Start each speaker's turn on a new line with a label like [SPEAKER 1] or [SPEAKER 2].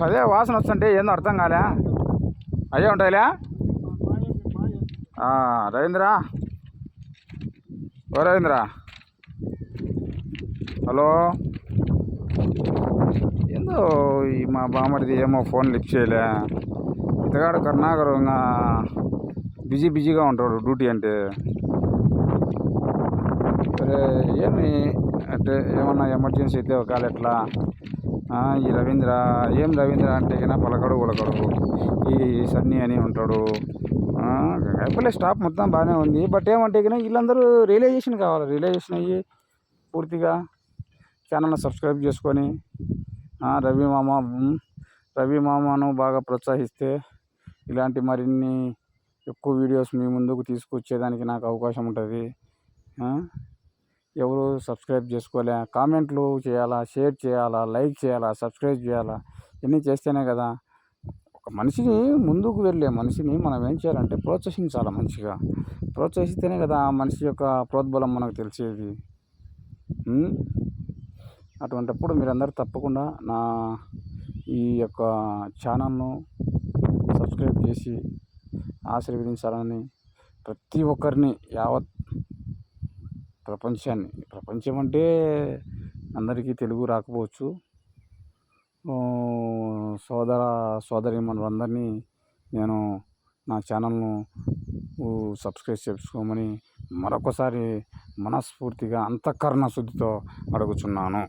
[SPEAKER 1] అదే వాసన వస్తుంటే ఏందో అర్థం కాలే. అయ్యే ఉంటాయిలే. రవీంద్ర, ఓ రవీంద్ర, హలో. ఏందో ఈ మా బామ్మడిది ఏమో ఫోన్ లిఫ్ట్ చేయలే. ఇతగాడు కరుణాకర్ ఇంకా బిజీగా ఉంటాడు డ్యూటీ అంటే. సరే ఏమి అంటే ఏమన్నా ఎమర్జెన్సీ అయితే ఒకవేళ ఎట్లా ఈ రవీంద్ర అంటే కన్నా పలకడు ఈ సన్నీ అని ఉంటాడు. గంగాయపల్లి స్టాప్ మొత్తం బాగానే ఉంది. బట్ ఏమంటే కన్నా వీళ్ళందరూ రియలైజేషన్ కావాలి. రియలైజేషన్ అయ్యి పూర్తిగా ఛానల్ని సబ్స్క్రైబ్ చేసుకొని రవి మామను బాగా ప్రోత్సహిస్తే ఇలాంటి మరిన్ని ఎక్కువ వీడియోస్ మీ ముందుకు తీసుకొచ్చేదానికి నాకు అవకాశం ఉంటుంది. ఎవరు సబ్స్క్రైబ్ చేసుకోలే, కామెంట్లు చేయాలా, షేర్ చేయాలా, లైక్ చేయాలా, సబ్స్క్రైబ్ చేయాలా, ఇవన్నీ చేస్తేనే కదా ఒక మనిషిని ముందుకు వెళ్ళే మనిషిని మనం ఏం చేయాలంటే ప్రోత్సహించాలి. మంచిగా ప్రోత్సహిస్తేనే కదా ఆ మనిషి యొక్క ప్రోద్బలం మనకు తెలిసేది. అటువంటిప్పుడు మీరందరూ తప్పకుండా నా ఈ యొక్క ఛానల్ను సబ్స్క్రైబ్ చేసి ఆశీర్వదించాలని ప్రతి ఒక్కరిని యావత్ ప్రపంచం అంటే అందరికీ తెలుగు రాకపోవచ్చు. సోదరీమణులందరినీ నేను నా ఛానల్ను సబ్స్క్రైబ్ చేసుకోమని మరొకసారి మనస్ఫూర్తిగా అంతఃకరణ శుద్ధితో అడుగుచున్నాను.